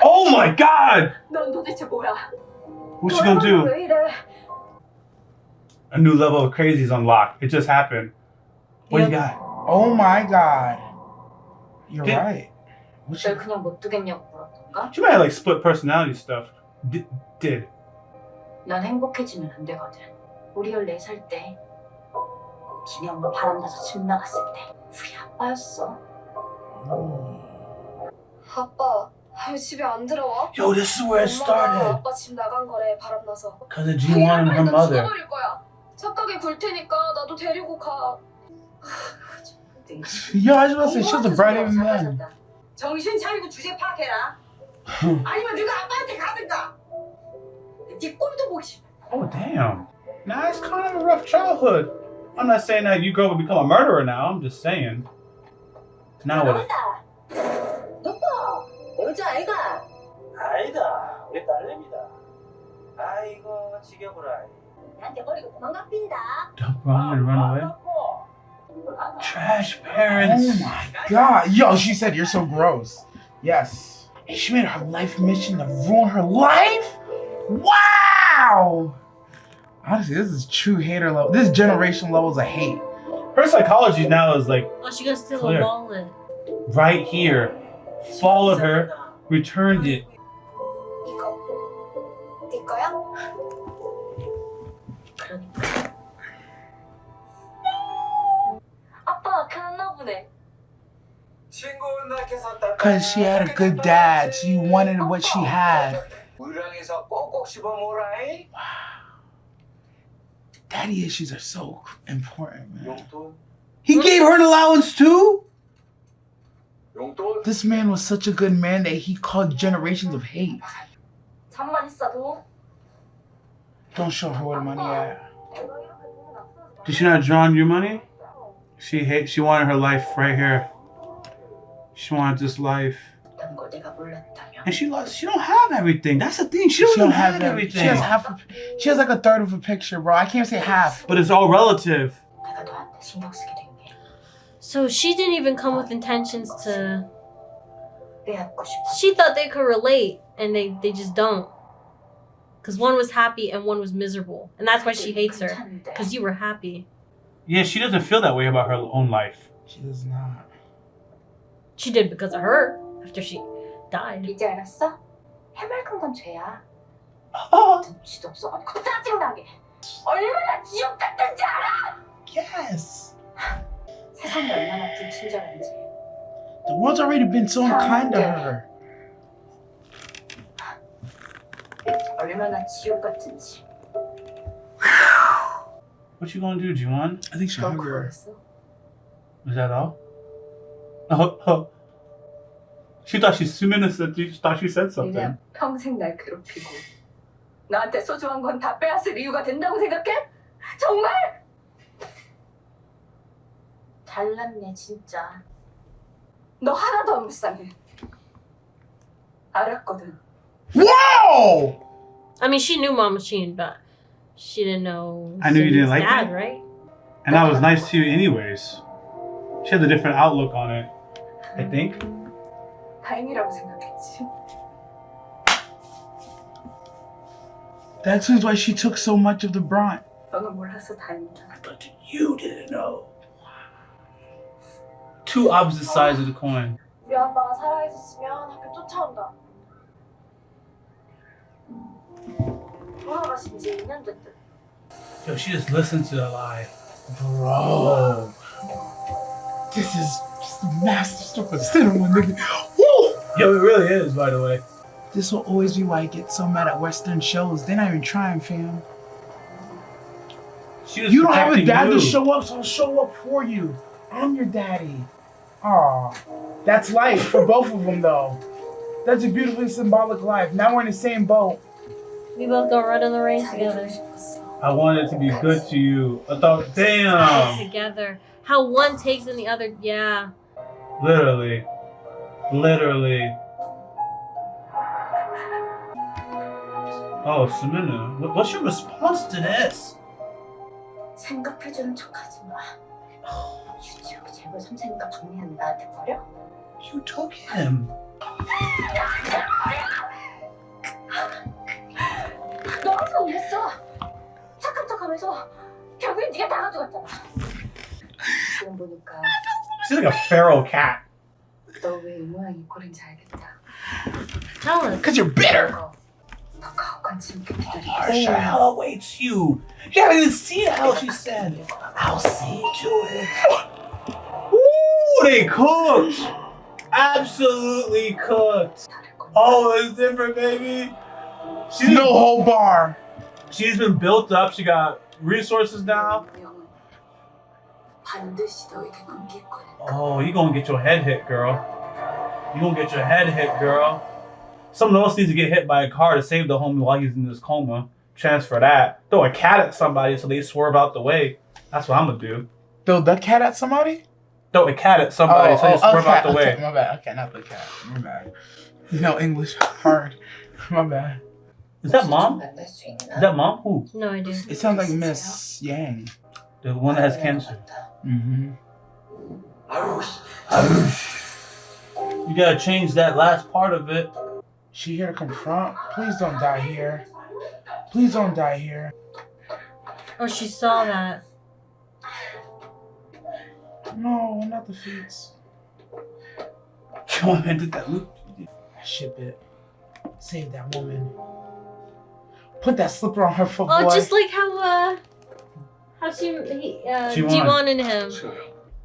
[SPEAKER 1] Oh my god!
[SPEAKER 5] 넌 도대체 뭐야?
[SPEAKER 1] What you gonna do?
[SPEAKER 5] 왜 이래?
[SPEAKER 1] A new level of crazy is unlocked. It just happened. What do you got?
[SPEAKER 3] Oh my god. You're
[SPEAKER 1] Did-
[SPEAKER 3] right. What
[SPEAKER 5] 널
[SPEAKER 3] you...
[SPEAKER 5] 그냥 못 두겠냐고 물었던가?
[SPEAKER 1] She might have like split personality stuff. Did.
[SPEAKER 5] 넌 행복해지면 안 되거든. 우리 14살 때 니네 엄마 바람나서 집 나갔을 때 우리 아빠였어. 아빠 왜 집에 안 들어와?
[SPEAKER 1] Yo, this is where it
[SPEAKER 5] 엄마가
[SPEAKER 1] started.
[SPEAKER 5] 아빠 집 나간 거래 바람나서.
[SPEAKER 1] Because of Ji-hyuk and her mother.
[SPEAKER 5] 죽어버릴 거야. 착하게 굴 테니까 나도 데리고 가.
[SPEAKER 3] Yo, I was about to say, she was a bright even man.
[SPEAKER 8] 정신 차리고 주제 파악해라. 아니면 네가 아빠한테 가든가. 네 꼴도 보기 싫어.
[SPEAKER 1] Oh, damn. Nah, it's kind of a rough childhood. I'm not saying that you grow up and become a murderer now. I'm just saying. Now what?
[SPEAKER 8] 오빠, 어제 아이가.
[SPEAKER 9] 아니다, 우리 딸내미다. 아이고, 지겨워라.
[SPEAKER 5] 나한테 버리고 도망가 빈다.
[SPEAKER 1] Don't run and run away. Trash parents.
[SPEAKER 3] Oh my god. Yo, she said you're so gross. Yes. And she made it her life mission to ruin her life? Wow! Honestly, this is true hater level. This generation levels of hate.
[SPEAKER 1] Her psychology now is like
[SPEAKER 2] Oh, she got steal
[SPEAKER 1] Clear.
[SPEAKER 2] a wallet.
[SPEAKER 1] right here. Followed her, returned it.
[SPEAKER 5] 이거 네 거야? 그러니까. 아빠 그랬나 보네.
[SPEAKER 9] 친구 낳게서 땄다.
[SPEAKER 3] Because she had a good dad. She wanted what she had.
[SPEAKER 9] 우량에서 꼭꼭 씹어 먹으라이.
[SPEAKER 3] Daddy issues are so important, man.
[SPEAKER 9] 용돈,
[SPEAKER 1] He gave her an allowance too?
[SPEAKER 9] 용돈.
[SPEAKER 3] This man was such a good man that he caused generations of hate.
[SPEAKER 5] 잠만 있어도.
[SPEAKER 3] Don't show her where the money at.
[SPEAKER 1] Did she not draw on your money? She wanted her life right here. She wanted this life.
[SPEAKER 5] 이런 걸 내가 몰랐다면.
[SPEAKER 1] And she don't have everything. That's the thing. She don't have
[SPEAKER 3] that.
[SPEAKER 1] everything.
[SPEAKER 3] She has half. She has like a third of a picture, bro. I can't say half.
[SPEAKER 1] But it's all relative.
[SPEAKER 5] 내가 너한테 신경 쓰게 된 게.
[SPEAKER 2] So she didn't even come with intentions to.
[SPEAKER 5] 빼앗고 싶어.
[SPEAKER 2] She thought they could relate, and they just don't. Because one was happy and one was miserable. And that's why she hates her. Because you were happy.
[SPEAKER 1] Yeah, she doesn't feel that way about her own life.
[SPEAKER 3] She does not.
[SPEAKER 2] She did because of her. After she died.
[SPEAKER 5] 이제 알았어? 해맑은 건 죄야.
[SPEAKER 1] Oh.
[SPEAKER 5] 눈치도 없어가지고 짜증나게. 얼마나 지옥 같은지 알아?
[SPEAKER 3] Yes.
[SPEAKER 5] 세상이 얼마나 불친절한지.
[SPEAKER 3] The world's already been so unkind to her.
[SPEAKER 5] 얼마나 지옥 같은지.
[SPEAKER 1] What you gonna do, Ji-won?
[SPEAKER 3] I think she's
[SPEAKER 5] 너
[SPEAKER 3] hungry.
[SPEAKER 5] 그거였어?
[SPEAKER 1] Was that all? Oh. She thought she said something.
[SPEAKER 5] 그냥 평생 날 괴롭히고 나한테 소중한 건 다 빼앗을 이유가 된다고 생각해? 정말? 잘났네 진짜. 너 하나도 안 불쌍해. 알았거든.
[SPEAKER 3] Whoa!
[SPEAKER 2] I mean, she knew Mama Sheen, but she didn't know.
[SPEAKER 1] I knew you didn't
[SPEAKER 2] Sumin's
[SPEAKER 1] like
[SPEAKER 2] dad,
[SPEAKER 1] me.
[SPEAKER 2] right?
[SPEAKER 1] And I was nice to you anyways. She had a different outlook on it, I think.
[SPEAKER 5] 다행이라고 생각했지.
[SPEAKER 3] That explains why she took so much of the brunt.
[SPEAKER 5] 너는 몰라서 다행이다.
[SPEAKER 1] But you didn't know. Two opposite sides of the coin.
[SPEAKER 10] 우리 아빠가 살아있었으면 학교 쫓아온다. 돌아가신 지 2년 됐대.
[SPEAKER 1] Yo, she just listened to the lie.
[SPEAKER 3] Bro. This is masterstroke of cinema, nigga. Woo!
[SPEAKER 1] Yo, it really is, by the way.
[SPEAKER 3] This will always be why I get so mad at Western shows. They're not even trying, fam.
[SPEAKER 1] She was
[SPEAKER 3] You don't have a
[SPEAKER 1] protecting
[SPEAKER 3] dad
[SPEAKER 1] you.
[SPEAKER 3] to show up, so I'll show up for you. I'm your daddy. Aw. That's life for both of them, though. That's a beautifully symbolic life. Now we're in the same boat.
[SPEAKER 2] We both go run in the rain together.
[SPEAKER 1] I wanted to be good to you. I thought, damn.
[SPEAKER 2] Together. How one takes in the other, yeah.
[SPEAKER 1] Literally. Oh, Sumin, what's your response to this?
[SPEAKER 5] 생각해주는 척하지 마. 유지혁 재벌 3세니까 박미연 나한테 버려?
[SPEAKER 1] You took him.
[SPEAKER 5] 너라서 이랬어. 착한 척하면서 결국엔 네가 다 가져갔잖아. 지금 보니까
[SPEAKER 1] She's like a feral cat.
[SPEAKER 5] 너 왜 이 모양 이 꼴인지 알겠다.
[SPEAKER 2] Tell us.
[SPEAKER 3] Because you're bitter.
[SPEAKER 5] 더 가혹한 침묵이 기다리고
[SPEAKER 1] Harsher hell awaits you. You haven't even seen how she said. I'll see to it. Ooh, they cooked. Absolutely cooked. Oh, it's different, baby. She's
[SPEAKER 3] No whole bar.
[SPEAKER 1] She's been built up. She got resources now.
[SPEAKER 5] 반드시 너에게 넘길 거니까.
[SPEAKER 1] Oh, you gonna get your head hit, girl. You gonna get your head hit, girl. Someone else needs to get hit by a car to save the homie while he's in this coma. Transfer that. Throw a cat at somebody so they swerve out the way. That's what I'm gonna do.
[SPEAKER 3] Throw the cat at somebody?
[SPEAKER 1] Throw a cat at somebody so they swerve out the way.
[SPEAKER 3] Okay, my bad. Okay, not the cat. My bad. You know English hard. My bad.
[SPEAKER 1] Is that mom? Is that mom? Who?
[SPEAKER 2] No idea.
[SPEAKER 3] It sounds like Miss Yang.
[SPEAKER 1] The one that has cancer.
[SPEAKER 3] Mm-hmm.
[SPEAKER 1] You gotta change that last part of it.
[SPEAKER 3] She here to confront? Please don't die here. Please don't die here.
[SPEAKER 2] Oh, she saw that.
[SPEAKER 3] No, not the feet.
[SPEAKER 1] Come on, man, did that loop?
[SPEAKER 3] Ship it. Save that woman. Put that slipper on her foot,
[SPEAKER 2] Oh,
[SPEAKER 3] boy.
[SPEAKER 2] just like how Ji-won and him.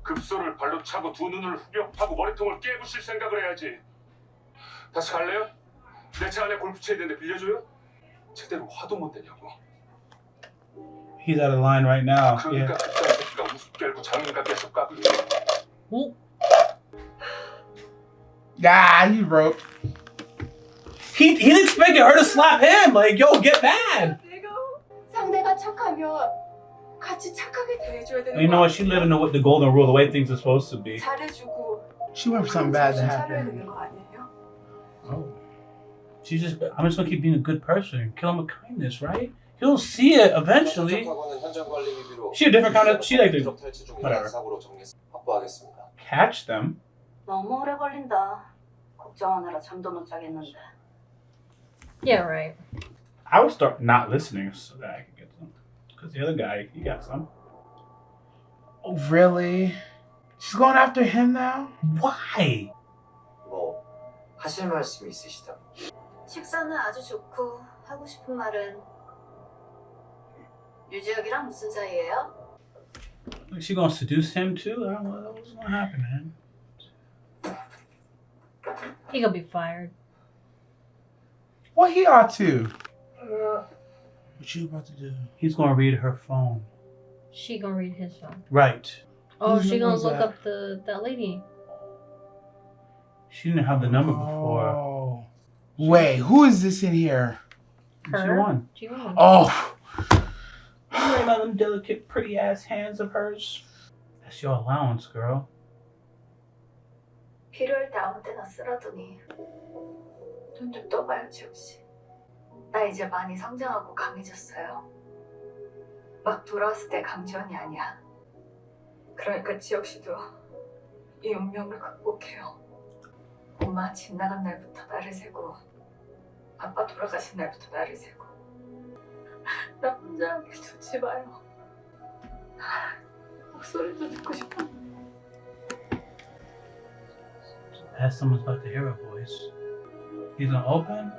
[SPEAKER 6] 급소를 발로 차고 두 눈을 후벼 파고 머리통을 깨부실 생각을 해야지. 다시 갈래요? 내 차 안에 골프 채 있는데 빌려줘요? 제대로 화도 못 내냐고.
[SPEAKER 1] He's out of line right now.
[SPEAKER 6] 그러니까
[SPEAKER 1] Yeah.
[SPEAKER 6] 그딴 새끼가 우습게 알고 장인가 계속 까불려.
[SPEAKER 2] Oh.
[SPEAKER 3] Ah, you broke.
[SPEAKER 1] He's expecting her to slap him. Like, yo, get mad.
[SPEAKER 10] 상대가 착하면 같이 착하게 대해줘야 되는
[SPEAKER 1] And you know what? She living the golden rule, the way things are supposed to be.
[SPEAKER 10] 잘해주고
[SPEAKER 3] She went for something bad to
[SPEAKER 10] 차려야
[SPEAKER 3] happen.
[SPEAKER 10] 되는 거 아니에요?
[SPEAKER 3] Oh.
[SPEAKER 1] I'm just gonna keep being a good person. Kill him with kindness, right? He'll see it eventually. She a different kind of. She like to whatever. Catch them.
[SPEAKER 5] 너무 오래 걸린다. 걱정하느라 잠도 못 자겠는데.
[SPEAKER 2] Yeah, right.
[SPEAKER 1] I would start not listening so that I could get some. Because the other guy, he got some.
[SPEAKER 3] Oh, really? She's going after him now?
[SPEAKER 1] Why?
[SPEAKER 4] 뭐 하실 말씀 있으시다고?
[SPEAKER 5] 식사는 아주 좋고 하고 싶은 말은 유지혁이랑 무슨 사이예요?
[SPEAKER 1] Like she gonna seduce him too? I don't know what's gonna happen, man.
[SPEAKER 2] He gonna be fired.
[SPEAKER 3] What he ought to? What you about to do?
[SPEAKER 1] He's gonna read her phone.
[SPEAKER 2] She gonna read his phone.
[SPEAKER 1] Right.
[SPEAKER 2] Oh,
[SPEAKER 3] Whose
[SPEAKER 2] she
[SPEAKER 3] number
[SPEAKER 2] gonna
[SPEAKER 3] was
[SPEAKER 2] look
[SPEAKER 3] that?
[SPEAKER 2] up that lady.
[SPEAKER 1] She didn't have the number before.
[SPEAKER 3] Oh. Wait, who is this in here?
[SPEAKER 2] Her?
[SPEAKER 1] G1.
[SPEAKER 3] Oh.
[SPEAKER 1] You ain't about them delicate, pretty ass hands of hers. That's your allowance, girl.
[SPEAKER 10] 필요할 때 아무 때나 쓰라더니 돈 좀 떠봐요, 지혁 씨. 나 이제 많이 성장하고 강해졌어요. 막 돌아왔을 때 강지원이 아니야. 그러니까 지혁 씨도 이 운명을 극복해요. 엄마 집 나간 날부터 나를 세고 아빠 돌아가신 날부터 나를 세고 나 혼자라고 두지 마요. 목소리도 듣고 싶어.
[SPEAKER 1] As someone's about to hear her voice. He's gonna open?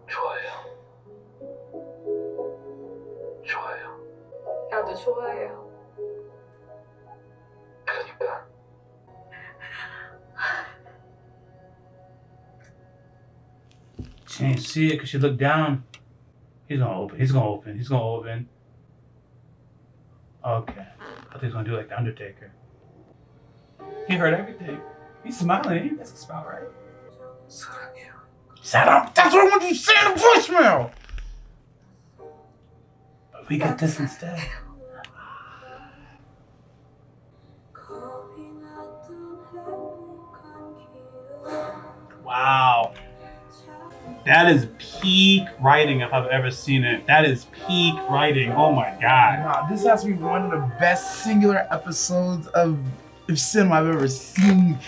[SPEAKER 7] 좋아요. 좋아요.
[SPEAKER 10] 나도 좋아해요.
[SPEAKER 7] 그러니까
[SPEAKER 1] She ain't see it because she looked down. He's gonna open. He's gonna open. He's gonna open. Okay. I thought he was gonna do like the Undertaker. He heard everything. He's smiling. That's a smile, right?
[SPEAKER 7] 사랑해요.
[SPEAKER 3] Shut That's what I want you to say in the voicemail!
[SPEAKER 1] We get this instead. Wow. That is peak writing if I've ever seen it. That is peak writing. Oh my god.
[SPEAKER 3] Nah, this has to be one of the best singular episodes of cinema I've ever seen.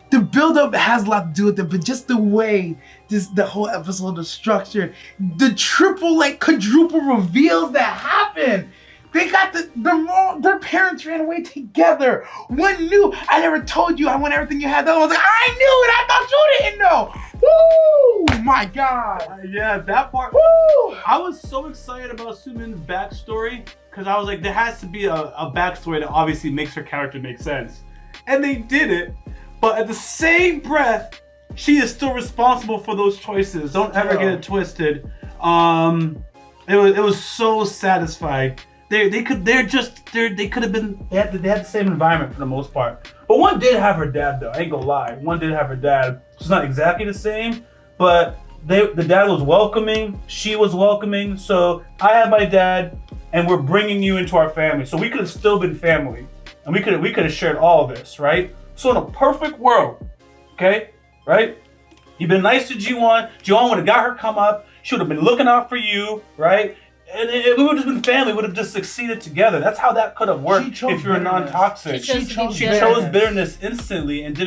[SPEAKER 3] The build-up has a lot to do with it, but just the way the whole episode, the structure, the triple, like quadruple reveals that happen. They got their parents ran away together. One knew, I never told you, I want everything you had. The other one was like, I knew it, I thought you didn't know. Woo! My God.
[SPEAKER 1] Yeah, that part.
[SPEAKER 3] Woo!
[SPEAKER 1] I was so excited about Sumin's backstory because I was like, there has to be a backstory that obviously makes her character make sense. And they did it, but at the same breath, she is still responsible for those choices. Don't ever get it twisted. It was so satisfying. They could have been, they had the same environment for the most part. But one did have her dad though, I ain't gonna lie. One did have her dad. It's not exactly the same, but the dad was welcoming, she was welcoming. So I have my dad and we're bringing you into our family. So we could have still been family and we could have shared all of this, right? So in a perfect world, okay, right? You've been nice to Ji-won. Ji-won would have got her come up. She would have been looking out for you, right? And we would have just been family. We would have just succeeded together. That's how that could have worked if you're non-toxic.
[SPEAKER 2] She
[SPEAKER 1] chose bitterness instantly and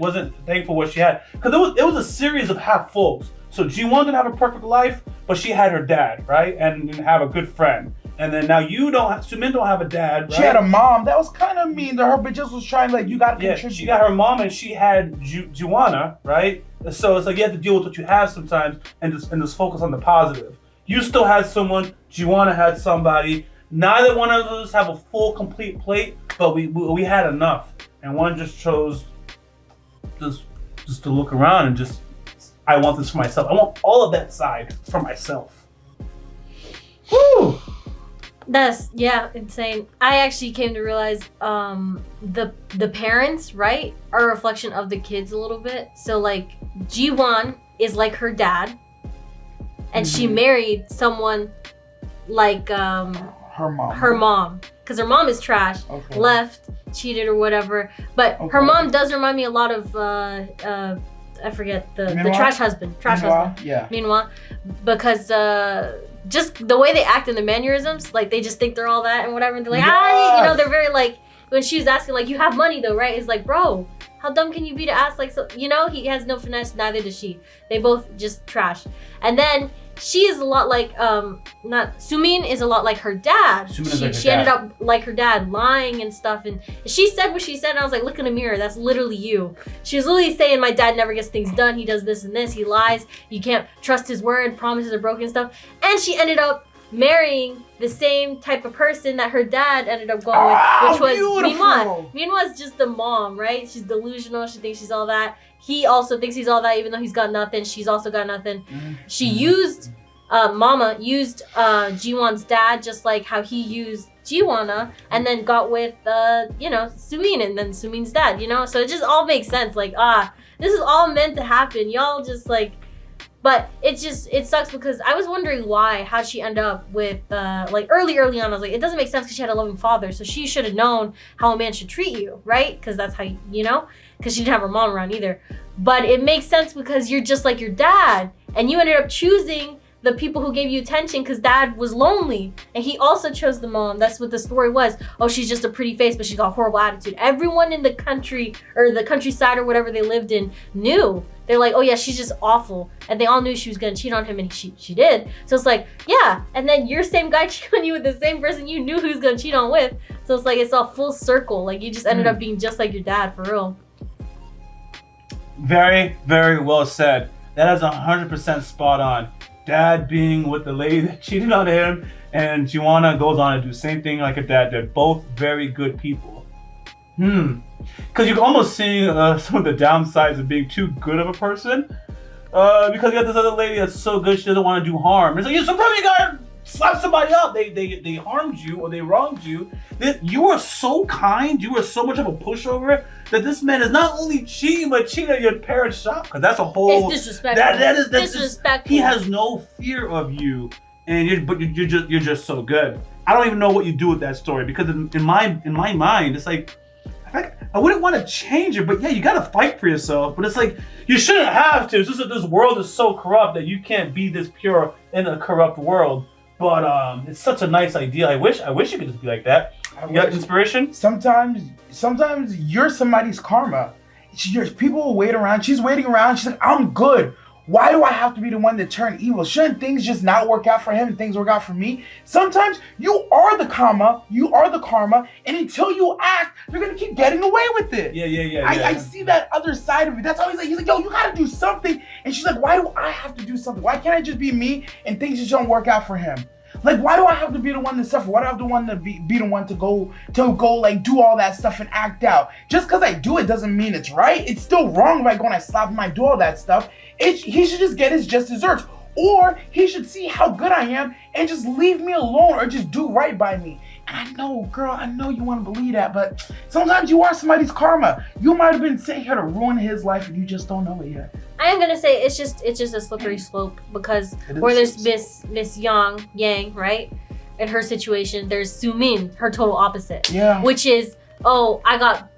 [SPEAKER 1] wasn't thankful what she had. Because it was a series of half fulls. So Ji-won didn't have a perfect life, but she had her dad, right? And have a good friend. And then now Sumin don't have a dad, right?
[SPEAKER 3] She had a mom. That was kind of mean to her, but just was trying like, you gotta contribute.
[SPEAKER 1] She got her mom and she had Juana, right? So it's like you have to deal with what you have sometimes and just focus on the positive. You still had someone, Juana had somebody. Neither one of us have a full, complete plate, but we had enough. And one just chose just to look around and just, I want this for myself. I want all of that side for myself. Woo!
[SPEAKER 2] That's, yeah, insane. I actually came to realize the parents, right, are a reflection of the kids a little bit. So like Ji-won is like her dad, and she married someone like
[SPEAKER 3] her
[SPEAKER 2] mom, because her mom is trash, left, cheated or whatever. But her mom does remind me a lot of I forget the trash husband.
[SPEAKER 3] Yeah.
[SPEAKER 2] Meanwhile, because just the way they act and their mannerisms, like they just think they're all that and whatever. And they're like, they're very like, when she was asking like, you have money though, right? It's like, bro, How dumb can you be to ask like so? You know, he has no finesse. Neither does she. They both just trash. And then she is a lot like Sumin is a lot like her dad. She ended up like her dad, lying and stuff. And she said what she said, and I was like, look in the mirror. That's literally you. She was literally saying, my dad never gets things done. He does this and this. He lies. You can't trust his word. Promises are broken and stuff. And she ended up marrying the same type of person that her dad ended up going with, which was Minwon. Minwon's just the mom, right? She's delusional. She thinks she's all that. He also thinks he's all that, even though he's got nothing. She's also got nothing. She used, Mama used Ji-won's dad just like how he used Ji-won, and then got with, you know, Sumin, and then Sumin's dad, you know? So it just all makes sense. Like, this is all meant to happen. Y'all just like, but it sucks because I was wondering how'd she end up with, like early on, I was like, it doesn't make sense because she had a loving father. So she should have known how a man should treat you, right? Because that's how, you know? Because she didn't have her mom around either. But it makes sense because you're just like your dad, and you ended up choosing the people who gave you attention because dad was lonely, and he also chose the mom. That's what the story was. Oh, she's just a pretty face, but she's got a horrible attitude. Everyone in the country or the countryside or whatever they lived in knew. They're like, oh yeah, she's just awful, and they all knew she was gonna cheat on him, and she did. So it's like, yeah, and then your same guy cheated on you with the same person you knew he was gonna cheat on with. So it's like it's all full circle. Like you just ended up being just like your dad for real.
[SPEAKER 1] Very, very well said. That is 100% spot on. Dad being with the lady that cheated on him, and Ji-won goes on to do the same thing like her dad did. Both very good people. Because you're almost seeing some of the downsides of being too good of a person. Because you got this other lady that's so good she doesn't want to do harm. It's like, sometimes you gotta slap somebody up. They harmed you or they wronged you. You are so kind. You are so much of a pushover that this man is not only cheating but cheating at your parents' shop. Because that's a whole.
[SPEAKER 2] It's disrespectful.
[SPEAKER 1] That's
[SPEAKER 2] disrespectful.
[SPEAKER 1] He has no fear of you, and you're just so good. I don't even know what you do with that story because in my mind it's like. I wouldn't want to change it, but yeah, you gotta fight for yourself. But it's like you shouldn't have to. It's just that this world is so corrupt that you can't be this pure in a corrupt world. But it's such a nice idea. I wish you could just be like that. You got inspiration?
[SPEAKER 3] Sometimes you're somebody's karma. People will wait around. She's waiting around. She's like, I'm good. Why do I have to be the one that turned evil? Shouldn't things just not work out for him and things work out for me? Sometimes you are the karma, and until you act, you're gonna keep getting away with it.
[SPEAKER 1] Yeah.
[SPEAKER 3] I see that other side of it. That's always like, he's like, yo, you gotta do something. And she's like, why do I have to do something? Why can't I just be me and things just don't work out for him? Like, why do I have to be the one to suffer? Why do I have to be the one to go like do all that stuff and act out? Just because I do it doesn't mean it's right. It's still wrong if I go and I slap him, I do all that stuff. He should just get his just desserts. Or he should see how good I am and just leave me alone or just do right by me. And I know, girl, I know you want to believe that, but sometimes you are somebody's karma. You might have been sitting here to ruin his life and you just don't know it yet.
[SPEAKER 2] I am gonna say it's just a slippery slope because where there's Miss Yang, right? In her situation, there's Sumin, her total opposite.
[SPEAKER 3] Yeah.
[SPEAKER 2] Which is, oh, I got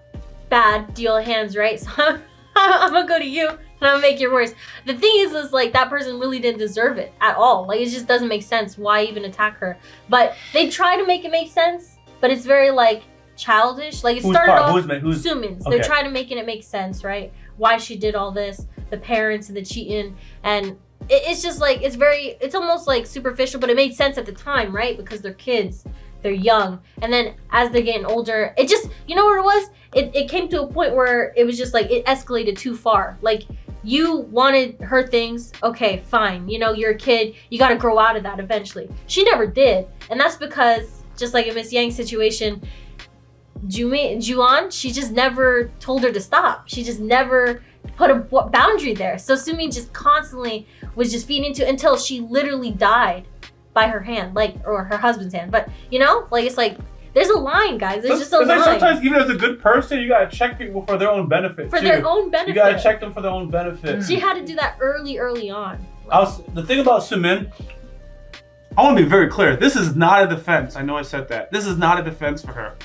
[SPEAKER 2] bad deal of hands, right? So I'm gonna go to you and I'm gonna make it worse. The thing is like that person really didn't deserve it at all. Like it just doesn't make sense. Why even attack her? But they try to make it make sense, but it's very like childish. Like it started off Sumin's. They're trying to make it make sense, right? Why she did all this, the parents and the cheating, and it's just like it's almost like superficial, but it made sense at the time, right? Because they're kids, they're young, and then as they're getting older, it just, you know what it was? It came to a point where it was just like it escalated too far. Like you wanted her things, okay, fine. You know, you're a kid, you got to grow out of that eventually. She never did, and that's because just like in Miss Yang's situation, Ju-won, she just never told her to stop. She just never put a boundary there. So Sumin just constantly was just feeding into until she literally died by her hand, like, or her husband's hand. But you know, like it's like there's a line, guys. There's just a line.
[SPEAKER 1] Like sometimes even as a good person, you gotta check people for their own benefit.
[SPEAKER 2] Their own benefit.
[SPEAKER 1] You gotta check them for their own benefit.
[SPEAKER 2] She had to do that early on.
[SPEAKER 1] The thing about Sumin, I want to be very clear. This is not a defense. I know I said that. This is not a defense for her.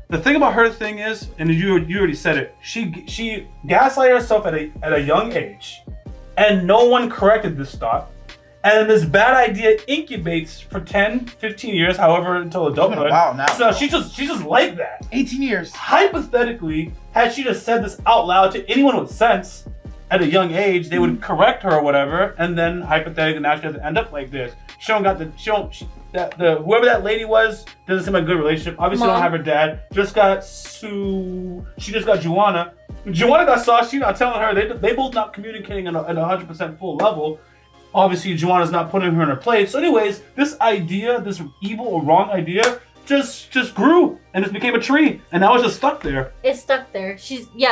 [SPEAKER 1] The thing about her thing is, and you already said it, she gaslighted herself at a young age, and no one corrected this thought. And this bad idea incubates for 10, 15 years, however, until adulthood.
[SPEAKER 3] Wow, now.
[SPEAKER 1] So she just like that.
[SPEAKER 3] 18 years.
[SPEAKER 1] Hypothetically, had she just said this out loud to anyone with sense at a young age, they would correct her or whatever, and then hypothetically now she doesn't end up like this. Whoever that lady was doesn't seem like a good relationship. Obviously, don't have her dad. She just got Joanna. Joanna got sauce. She's not telling her. They both not communicating at 100% full level. Obviously, Joanna's not putting her in her place. So anyways, this idea, this evil or wrong idea, just grew and just became a tree, and now it's just stuck there.
[SPEAKER 2] It's stuck there.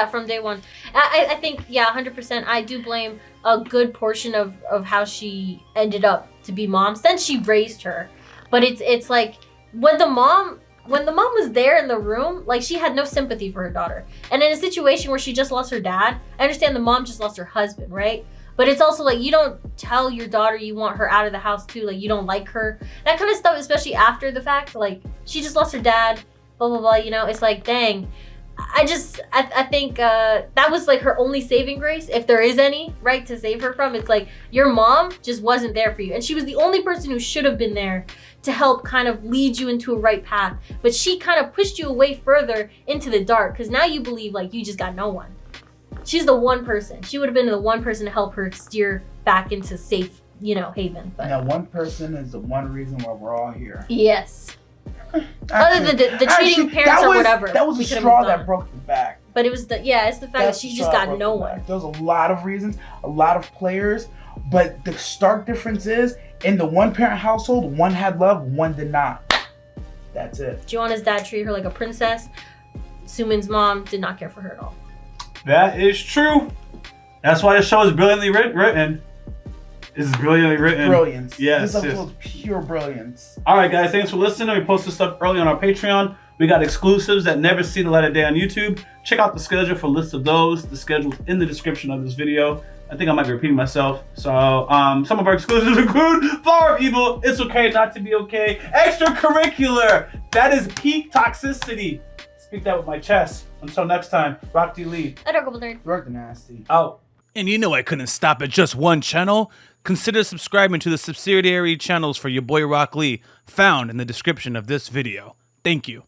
[SPEAKER 2] From day one. I think 100%. I do blame a good portion of how she ended up to be mom since she raised her. But it's like when the mom was there in the room, like she had no sympathy for her daughter. And in a situation where she just lost her dad, I understand the mom just lost her husband, right? But it's also like you don't tell your daughter you want her out of the house too, like you don't like her. That kind of stuff, especially after the fact, like she just lost her dad, blah, blah, blah, it's like, dang. I think that was like her only saving grace, if there is any, right, to save her from. It's like your mom just wasn't there for you. And she was the only person who should have been there to help kind of lead you into a right path. But she kind of pushed you away further into the dark because now you believe like you just got no one. She's the one person. She would have been the one person to help her steer back into safe, haven. But
[SPEAKER 3] now one person is the one reason why we're all here.
[SPEAKER 2] Yes. Other than the cheating parents or whatever.
[SPEAKER 3] That was the straw that broke the back.
[SPEAKER 2] But it was it's the fact that she just got no one.
[SPEAKER 3] There was a lot of reasons, a lot of players, but the stark difference is in the one parent household, one had love, one did not. That's it.
[SPEAKER 2] Joanna's dad treated her like a princess. Sumin's mom did not care for her at all.
[SPEAKER 1] That is true. That's why the show is brilliantly written. This is brilliantly written.
[SPEAKER 3] Brilliance.
[SPEAKER 1] Yes.
[SPEAKER 3] This episode is pure brilliance.
[SPEAKER 1] All right, guys. Thanks for listening. We post this stuff early on our Patreon. We got exclusives that never see the light of day on YouTube. Check out the schedule for lists of those. The schedule's in the description of this video. I think I might be repeating myself. So some of our exclusives include Flower of Evil, It's Okay Not to Be Okay, Extracurricular, that is peak toxicity. Speak that with my chest. Until next time, Rock D. Lee.
[SPEAKER 2] Adorable nerd.
[SPEAKER 3] Rock the nasty.
[SPEAKER 1] Out. And you know I couldn't stop at just one channel. Consider subscribing to the subsidiary channels for Yaboyrocklee found in the description of this video. Thank you.